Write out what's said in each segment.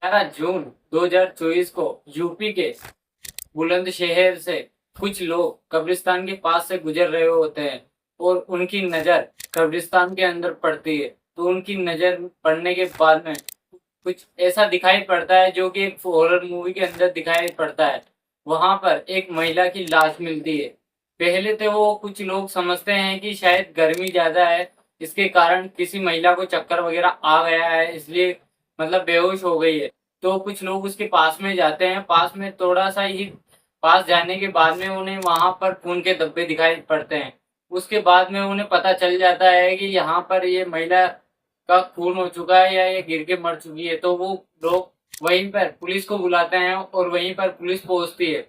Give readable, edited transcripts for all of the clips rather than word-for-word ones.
11 जून 2024 को यूपी के बुलंदशहर से कुछ लोग कब्रिस्तान के पास से गुजर रहे होते हैं और उनकी नजर कब्रिस्तान के अंदर पड़ती है। तो उनकी नजर पड़ने के बाद में कुछ ऐसा दिखाई पड़ता है जो कि एक हॉरर मूवी के अंदर दिखाई पड़ता है। वहां पर एक महिला की लाश मिलती है। पहले तो वो कुछ लोग समझते हैं कि शायद गर्मी ज्यादा है, इसके कारण किसी महिला को चक्कर वगैरह आ गया है, इसलिए मतलब बेहोश हो गई है। तो कुछ लोग उसके पास में जाते हैं। पास में थोड़ा सा ही पास जाने के बाद में उन्हें वहां पर खून के धब्बे दिखाई पड़ते हैं। उसके बाद में उन्हें पता चल जाता है कि यहाँ पर ये महिला का खून हो चुका है या ये गिर के मर चुकी है। तो वो लोग वहीं पर पुलिस को बुलाते हैं और वहीं पर पुलिस पहुंचती है।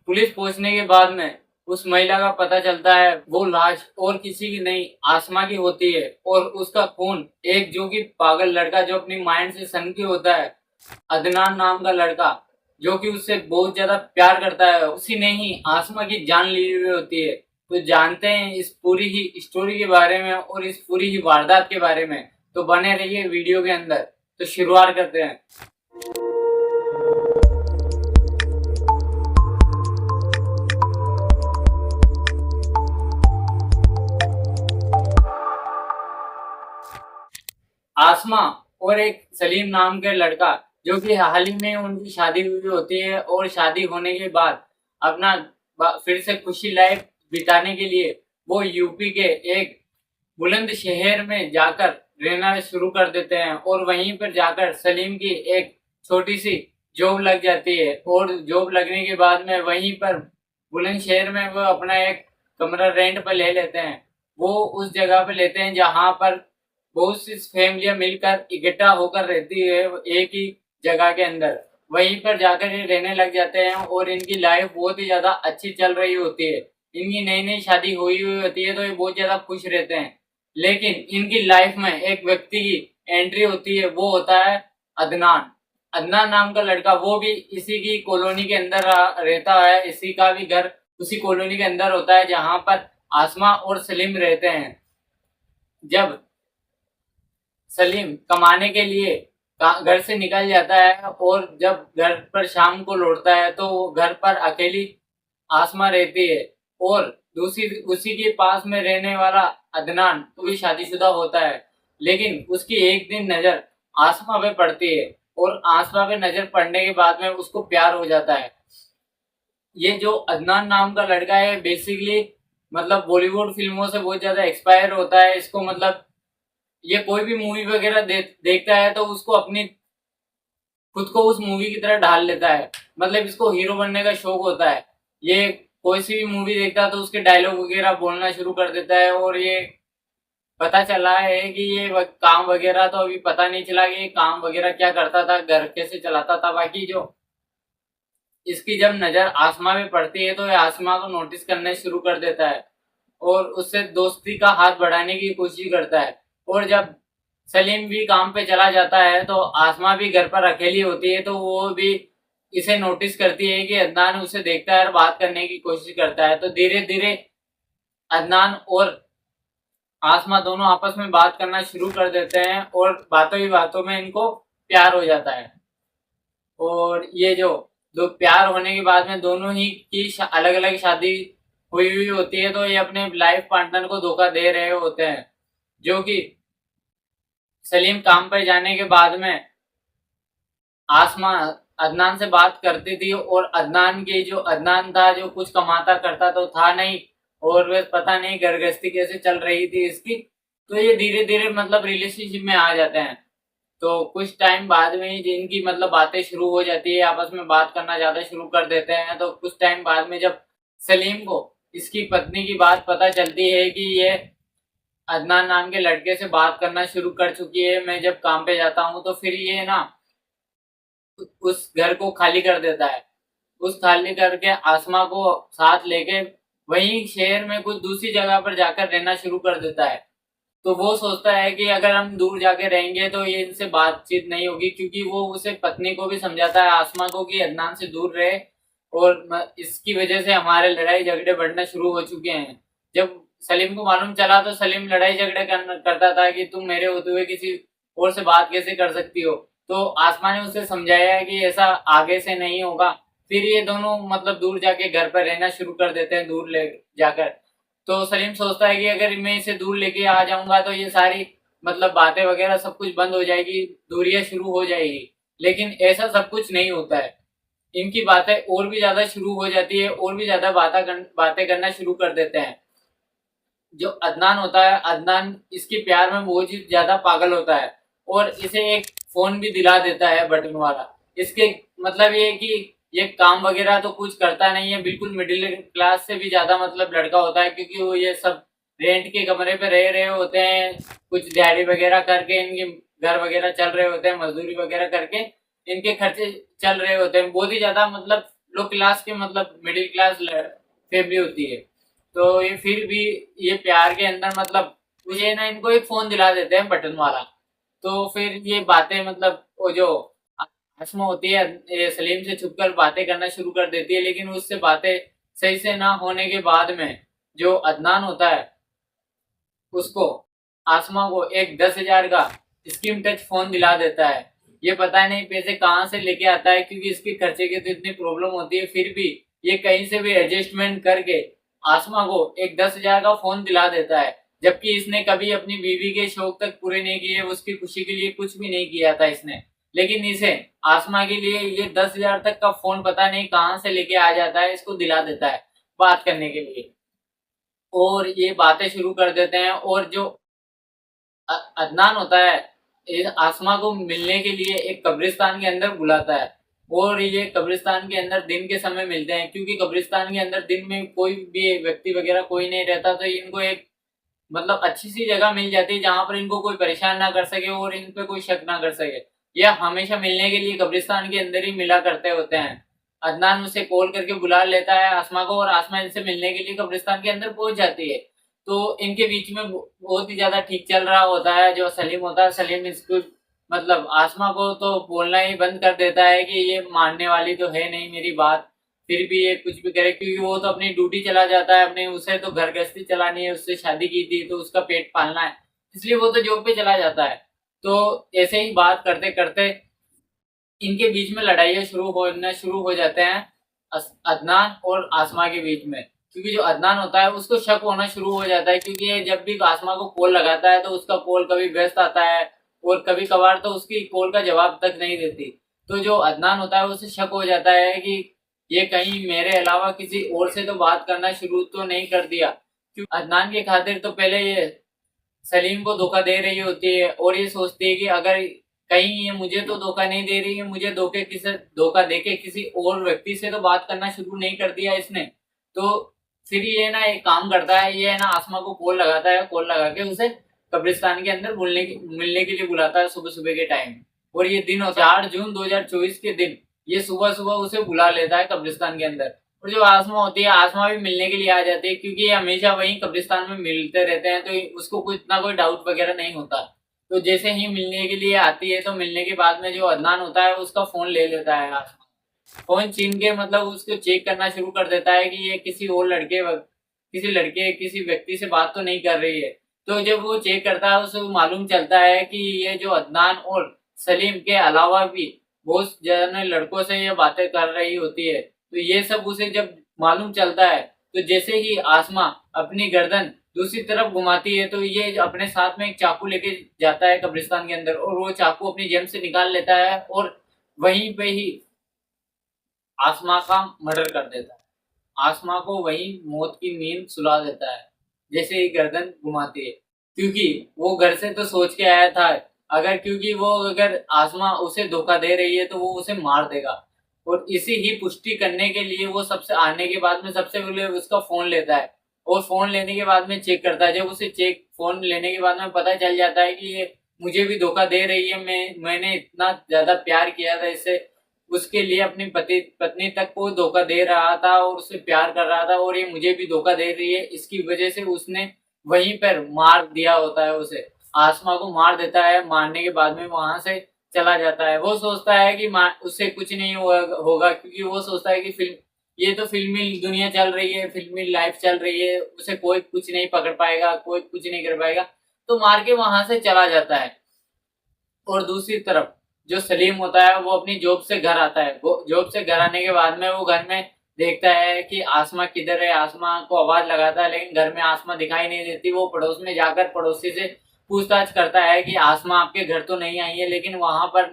पुलिस पहुंचने के बाद में उस महिला का पता चलता है वो लाश और किसी की नहीं, आसमा की होती है। और उसका खून एक जो कि पागल लड़का जो अपनी माइंड से सनकी होता है, अदनान नाम का लड़का, जो कि उससे बहुत ज्यादा प्यार करता है, उसी ने ही आसमा की जान ली हुई होती है। तो जानते हैं इस पूरी ही स्टोरी के बारे में और इस पूरी ही वारदात के बारे में। तो बने रहिए वीडियो के अंदर। तो शुरुआत करते हैं। आसमा और एक सलीम नाम के लड़का, जो कि हाल ही में उनकी शादी हुई होती है और शादी होने के बाद अपना फिर से खुशी लाइफ बिताने के लिए वो यूपी के एक बुलंद शहर में जाकर रहना शुरू कर देते हैं। और वहीं पर जाकर सलीम की एक छोटी सी जॉब लग जाती है। और जॉब लगने के बाद में वहीं पर बुलंद शहर में वो अपना एक कमरा रेंट पर ले लेते हैं। वो उस जगह पर लेते हैं जहां पर बहुत सी फैमिलियां मिलकर इकट्ठा होकर रहती है एक ही जगह के अंदर। वहीं पर जाकर ये रहने लग जाते हैं और इनकी लाइफ बहुत ही ज्यादा अच्छी चल रही होती है। इनकी नई नई शादी हुई हुई होती है तो ये बहुत ज्यादा खुश रहते हैं। लेकिन इनकी लाइफ में एक व्यक्ति की एंट्री होती है, वो होता है अदनान। अदनान नाम का लड़का, वो भी इसी की कॉलोनी के अंदर रहता है। इसी का भी घर उसी कॉलोनी के अंदर होता है जहां पर आसमा और सलीम रहते हैं। जब सलीम कमाने के लिए घर से निकल जाता है और जब घर पर शाम को लौटता है तो वो घर पर अकेली आसमा रहती है। और दूसरी उसी के पास में रहने वाला अदनान तो भी शादीशुदा होता है। लेकिन उसकी एक दिन नजर आसमा पे पड़ती है और आसमा पे नजर पड़ने के बाद में उसको प्यार हो जाता है। ये जो अदनान नाम का लड़का है बेसिकली मतलब बॉलीवुड फिल्मों से बहुत ज्यादा एक्सपायर होता है। इसको मतलब ये कोई भी मूवी वगैरह देखता है तो उसको अपनी खुद को उस मूवी की तरह ढाल लेता है। मतलब इसको हीरो बनने का शौक होता है। ये कोई सी भी मूवी देखता है तो उसके डायलॉग वगैरह बोलना शुरू कर देता है। और ये पता चला है कि ये काम वगैरह तो अभी पता नहीं चला कि ये काम वगैरह क्या करता था, घर कैसे चलाता था। बाकी जो इसकी जब नजर आसमा में पड़ती है तो ये आसमा को नोटिस करने शुरू कर देता है और उससे दोस्ती का हाथ बढ़ाने की कोशिश करता है। और जब सलीम भी काम पे चला जाता है तो आसमा भी घर पर अकेली होती है। तो वो भी इसे नोटिस करती है कि अदनान उसे देखता है और बात करने की कोशिश करता है। तो धीरे धीरे अदनान और आसमा दोनों आपस में बात करना शुरू कर देते हैं और बातों ही बातों में इनको प्यार हो जाता है। और ये जो दो प्यार होने के बाद में दोनों ही की अलग अलग शादी हुई हुई होती है। तो ये अपने लाइफ पार्टनर को धोखा दे रहे होते हैं। जो कि सलीम काम पर जाने के बाद में आसमा अदनान से बात करती थी और अदनान की जो अदनान था जो कुछ कमाता करता तो था नहीं। और वह पता नहीं घर गृहस्थी कैसे चल रही थी इसकी। तो ये धीरे धीरे मतलब रिलेशनशिप में आ जाते हैं। तो कुछ टाइम बाद में ही जिनकी मतलब बातें शुरू हो जाती है, आपस में बात करना ज्यादा शुरू कर देते हैं। तो कुछ टाइम बाद में जब सलीम को इसकी पत्नी की बात पता चलती है कि ये अदनान नाम के लड़के से बात करना शुरू कर चुकी है, मैं जब काम पे जाता हूँ, तो फिर ये ना उस घर को खाली कर देता है। उस खाली करके आसमा को साथ लेके वहीं शहर में कुछ दूसरी जगह पर जाकर रहना शुरू कर देता है। तो वो सोचता है कि अगर हम दूर जाके रहेंगे तो ये इनसे बातचीत नहीं होगी, क्योंकि वो उसे पत्नी को भी समझाता है आसमा को कि अदनान से दूर रहे। और इसकी वजह से हमारे लड़ाई झगड़े बढ़ना शुरू हो चुके हैं। जब सलीम को मालूम चला तो सलीम लड़ाई झगड़े करता था कि तुम मेरे होते हुए किसी और से बात कैसे कर सकती हो। तो आसमा ने उसे समझाया कि ऐसा आगे से नहीं होगा। फिर ये दोनों मतलब दूर जाके घर पर रहना शुरू कर देते हैं, दूर ले जाकर। तो सलीम सोचता है कि अगर मैं इसे दूर लेके आ जाऊंगा तो ये सारी मतलब बातें वगैरह सब कुछ बंद हो जाएगी, दूरियां शुरू हो जाएगी। लेकिन ऐसा सब कुछ नहीं होता है। इनकी बातें और भी ज्यादा शुरू हो जाती है, और भी ज्यादा बातें करना शुरू कर देते हैं। जो अदनान होता है, अदनान इसके प्यार में बहुत ही ज्यादा पागल होता है और इसे एक फोन भी दिला देता है बटन वाला। इसके मतलब ये कि ये काम वगैरह तो कुछ करता नहीं है, बिल्कुल मिडिल क्लास से भी ज्यादा मतलब लड़का होता है, क्योंकि वो ये सब रेंट के कमरे पे रह रहे होते हैं, कुछ दिहाड़ी वगैरह करके इनके घर वगैरह चल रहे होते हैं, मजदूरी वगैरह करके इनके खर्चे चल रहे होते हैं। बहुत ही ज्यादा मतलब लो क्लास के मतलब मिडिल क्लास फैमिली होती है। तो ये फिर भी ये प्यार के अंदर मतलब ये ना इनको एक फोन दिला देते हैं बटन वाला। तो फिर ये बातें मतलब वो जो आसमा होती है ये सलीम से छुपकर बातें करना शुरू कर देती है, लेकिन उससे बातें सही से ना होने के बाद में जो अदनान होता है उसको आसमा को एक 10,000 का स्क्रीन टच फोन दिला देता है। ये पता नहीं पैसे कहाँ से लेके आता है, क्योंकि इसके खर्चे की तो इतनी प्रॉब्लम होती है, फिर भी ये कहीं से भी एडजस्टमेंट करके आसमा को एक 10,000 का फोन दिला देता है। जबकि इसने कभी अपनी बीवी के शौक तक पूरे नहीं किए, उसकी खुशी के लिए कुछ भी नहीं किया था इसने। लेकिन इसे आसमा के लिए ये 10,000 तक का फोन पता नहीं कहाँ से लेके आ जाता है, इसको दिला देता है बात करने के लिए। और ये बातें शुरू कर देते हैं। और जो अदनान होता है इस आसमा को मिलने के लिए एक कब्रिस्तान के अंदर बुलाता है। और ये कब्रिस्तान के अंदर दिन के समय मिलते हैं, क्योंकि कब्रिस्तान के अंदर दिन में कोई भी व्यक्ति वगैरह कोई नहीं रहता, तो इनको एक मतलब अच्छी सी जगह मिल जाती है जहां पर इनको कोई परेशान ना कर सके और इन पे कोई शक ना कर सके। यह हमेशा मिलने के लिए कब्रिस्तान के अंदर ही मिला करते होते हैं। अदनान उसे कॉल करके बुला लेता है आसमा को, और आसमा इनसे मिलने के लिए कब्रिस्तान के अंदर पहुंच जाती है। तो इनके बीच में बहुत ही ज्यादा ठीक चल रहा होता है। जो सलीम होता है, सलीम इसको मतलब आसमा को तो बोलना ही बंद कर देता है कि ये मानने वाली तो है नहीं मेरी बात, फिर भी ये कुछ भी करे, क्योंकि वो तो अपनी ड्यूटी चला जाता है अपने, उसे तो घर गृहस्थी चलानी है, उससे शादी की थी तो उसका पेट पालना है, इसलिए वो तो जॉब पे चला जाता है। तो ऐसे ही बात करते करते इनके बीच में लड़ाइयाँ शुरू हो जाते हैं अदनान और आसमा के बीच में। क्योंकि जो अदनान होता है उसको शक होना शुरू हो जाता है, क्योंकि ये जब भी आसमा को कॉल लगाता है तो उसका कॉल कभी व्यस्त आता है और कभी कभार तो उसकी कॉल का जवाब तक नहीं देती। तो जो अदनान होता है उसे शक हो जाता है कि ये कहीं मेरे अलावा किसी और से तो बात करना शुरू तो नहीं कर दिया। क्योंकि अदनान की खातिर तो पहले ये सलीम को धोखा दे रही होती है, और ये सोचती है कि अगर कहीं ये मुझे तो धोखा नहीं दे रही है, मुझे धोखा देके किसी और व्यक्ति से तो बात करना शुरू नहीं कर दिया इसने। तो फिर ये ना एक काम करता है, ये ना आसमा को कॉल लगाता है, कॉल लगा के उसे कब्रिस्तान के अंदर मिलने के लिए बुलाता है सुबह सुबह के टाइम। और ये दिन 4 जून 2024 के दिन ये सुबह सुबह उसे बुला लेता है कब्रिस्तान के अंदर। और जो आसमा होती है, आसमा भी मिलने के लिए आ जाती है, क्योंकि ये हमेशा वहीं कब्रिस्तान में मिलते रहते हैं, तो उसको कुछ इतना कोई डाउट वगैरह नहीं होता। तो जैसे ही मिलने के लिए आती है तो मिलने के बाद में जो अदनान होता है उसका फोन ले लेता है आसमा। फोन छीन के मतलब उसको चेक करना शुरू कर देता है कि ये किसी व्यक्ति से बात तो नहीं कर रही है। तो जब वो चेक करता है उसे मालूम चलता है कि ये जो अदनान और सलीम के अलावा भी बहुत ज्यादा लड़कों से ये बातें कर रही होती है। तो ये सब उसे जब मालूम चलता है, तो जैसे ही आसमा अपनी गर्दन दूसरी तरफ घुमाती है तो ये अपने साथ में एक चाकू लेके जाता है कब्रिस्तान के अंदर, और वो चाकू अपनी जेब से निकाल लेता है और वहीं पे ही आसमा का मर्डर कर देता है। आसमा को वही मौत की नींद सुला देता है जैसे ही गर्दन घुमाती है। क्योंकि वो घर से तो सोच के आया था अगर आसमा उसे धोखा दे रही है तो वो उसे मार देगा। और इसी ही पुष्टि करने के लिए वो सबसे आने के बाद में सबसे पहले उसका फोन लेता है, और फोन लेने के बाद में चेक करता है। जब उसे फोन लेने के बाद में पता चल जाता है कि ये मुझे भी धोखा दे रही है, मैंने इतना ज्यादा प्यार किया था इससे, उसके लिए अपनी पत्नी तक को धोखा दे रहा था और उससे प्यार कर रहा था, और ये मुझे भी धोखा दे रही है, इसकी वजह से उसने वहीं पर मार दिया होता है उसे। आसमा को मार देता है, मारने के बाद में वहां से चला जाता है। वो सोचता है कि उससे कुछ नहीं होगा, क्योंकि वो सोचता है कि ये तो फिल्मी दुनिया चल रही है, फिल्मी लाइफ चल रही है, उसे कोई कुछ नहीं पकड़ पाएगा, कोई कुछ नहीं कर पाएगा, तो मार के वहां से चला जाता है। और दूसरी तरफ जो सलीम होता है वो अपनी जॉब से घर आता है। वो जॉब से घर आने के बाद में वो घर में देखता है कि आसमा किधर है। आसमा को आवाज लगाता है लेकिन घर में आसमा दिखाई नहीं देती। वो पड़ोस में जाकर पड़ोसी से पूछताछ करता है कि आसमा आपके घर तो नहीं आई है, लेकिन वहां पर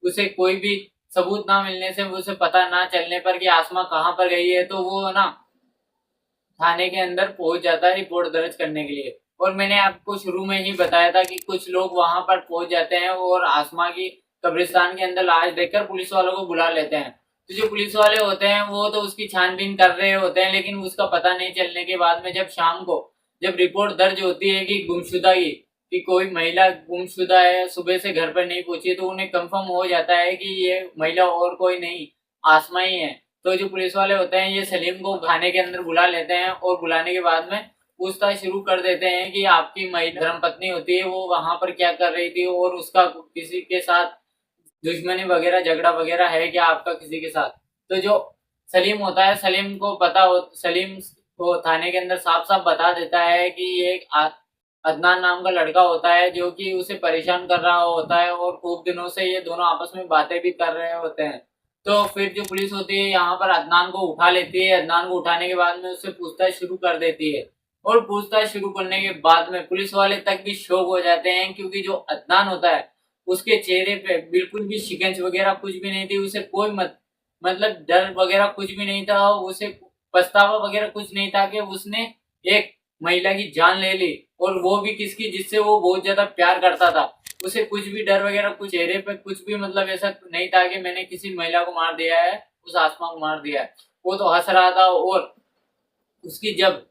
उसे कोई भी सबूत ना मिलने से, उसे पता ना चलने पर कि आसमा कहाँ पर गई है, तो वो ना थाने के अंदर पहुंच जाता है रिपोर्ट दर्ज करने के लिए। और मैंने आपको शुरू में ही बताया था कि कुछ लोग वहां पर पहुंच जाते हैं और आसमा की कब्रिस्तान के अंदर लाश देखकर पुलिस वालों को बुला लेते हैं। तो जो पुलिस वाले होते हैं वो तो उसकी छानबीन कर रहे होते हैं, लेकिन उसका पता नहीं चलने के बाद में जब शाम को जब रिपोर्ट दर्ज होती है कि गुमशुदा की, कि कोई महिला गुमशुदा है, सुबह से घर पर नहीं पहुंची, तो उन्हें कंफर्म हो जाता है कि ये महिला और कोई नहीं, आसमा ही है। तो जो पुलिस वाले होते हैं ये सलीम को थाने के अंदर बुला लेते हैं और बुलाने के बाद में पूछताछ शुरू कर देते हैं कि आपकी महिला धर्मपत्नी होती है वो वहां पर क्या कर रही थी, और उसका किसी के साथ दुश्मनी वगैरह झगड़ा वगैरह है क्या आपका किसी के साथ। तो जो सलीम होता है, सलीम को पता हो, सलीम को थाने के अंदर साफ साफ बता देता है कि ये एक अदनान नाम का लड़का होता है जो कि उसे परेशान कर रहा होता है, और खूब दिनों से ये दोनों आपस में बातें भी कर रहे होते हैं। तो फिर जो पुलिस होती है यहाँ पर अदनान को उठा लेती है। अदनान को उठाने के बाद में उससे पूछताछ शुरू कर देती है, और पूछताछ शुरू करने के बाद में पुलिस वाले तक भी शॉक हो जाते हैं, क्योंकि जो अदनान होता है उसके चेहरे पे बिल्कुल भी शिकंज वगैरह कुछ भी नहीं थी। उसे कोई मतलब डर वगैरह कुछ भी नहीं था। उसे पछतावा वगैरह कुछ नहीं था कि उसने एक महिला की जान ले ली, और वो भी किसकी, जिससे वो बहुत ज्यादा प्यार करता था। उसे कुछ भी डर वगैरह कुछ चेहरे पे कुछ भी मतलब ऐसा नहीं था कि मैंने किसी महिला को मार दिया है, उस आसमा को मार दिया है। वो तो हंस रहा था। और उसकी जब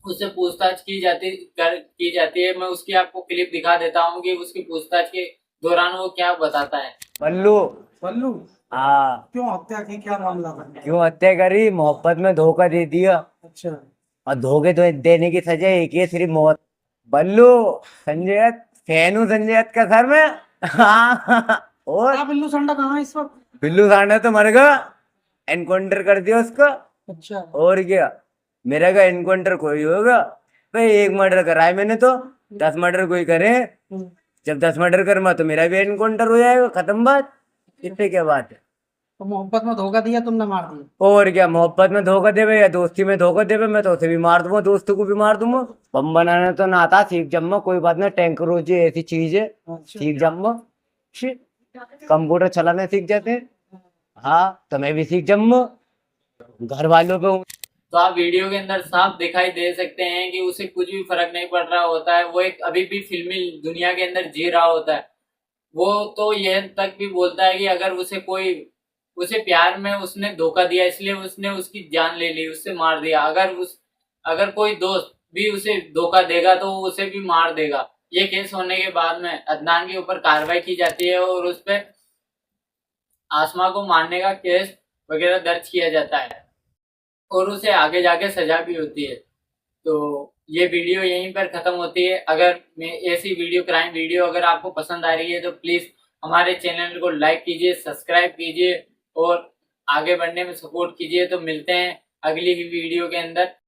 उससे पूछताछ की जाती है, मैं उसकी आपको क्लिप दिखा देता हूँ कि उसकी पूछताछ के दौरान वो क्या बताता है। बल्लू। बल्लू, हाँ। क्यों हत्या की, क्या मामला था? क्यों हत्या करी? मोहब्बत में धोखा दे दिया, अच्छा। और धोखे तो देने की सजा एक ही है, सिर्फ मौत। बल्लू, संजय दत्त फैन हूँ, संजय दत्त का सर में। हाँ। और क्या बिल्लू संडा कहाँ है इस वक्त? बिल्लू सांडा तो मर गया, एनकाउंटर कर दिया उसका। अच्छा। और क्या, मेरा का एनकाउंटर कोई होगा भाई? एक मर्डर करा है मैंने, तो 10 मर्डर कोई करे। जब 10 मर्डर करूंगा तो मेरा भी एनकाउंटर हो जाएगा, खत्म बात। इतने क्या बात है। तो मोहब्बत में धोखा दिया, तुमने मार दिया। और क्या, मोहब्बत में धोखा देवे या दोस्ती में धोखा देवे, मैं तो उसे भी मार दूंगा, दोस्तों को भी मार दूंगा। बम बनाना तो ना आता, सीख जम्मा, कोई बात ना। टैंकर हो जी ऐसी चीज है, अच्छा। सीख जम्मा। कंप्यूटर चलाना सीख जाते हैं। हाँ, तो मैं भी सीख जम्मा, घर वालों पे हूँ। तो आप वीडियो के अंदर साफ दिखाई दे सकते हैं कि उसे कुछ भी फर्क नहीं पड़ रहा होता है। वो एक अभी भी फिल्मी दुनिया के अंदर जी रहा होता है। वो तो यह तक भी बोलता है कि अगर उसे प्यार में उसने धोखा दिया, इसलिए उसने उसकी जान ले ली, उससे मार दिया। अगर कोई दोस्त भी उसे धोखा देगा तो वो उसे भी मार देगा। ये केस होने के बाद में अदनान के ऊपर कार्रवाई की जाती है और उस पर आसमा को मारने का केस वगैरह दर्ज किया जाता है, और उसे आगे जाके सजा भी होती है। तो ये वीडियो यहीं पर खत्म होती है। अगर मैं ऐसी वीडियो, क्राइम वीडियो अगर आपको पसंद आ रही है तो प्लीज हमारे चैनल को लाइक कीजिए, सब्सक्राइब कीजिए और आगे बढ़ने में सपोर्ट कीजिए। तो मिलते हैं अगली ही वीडियो के अंदर।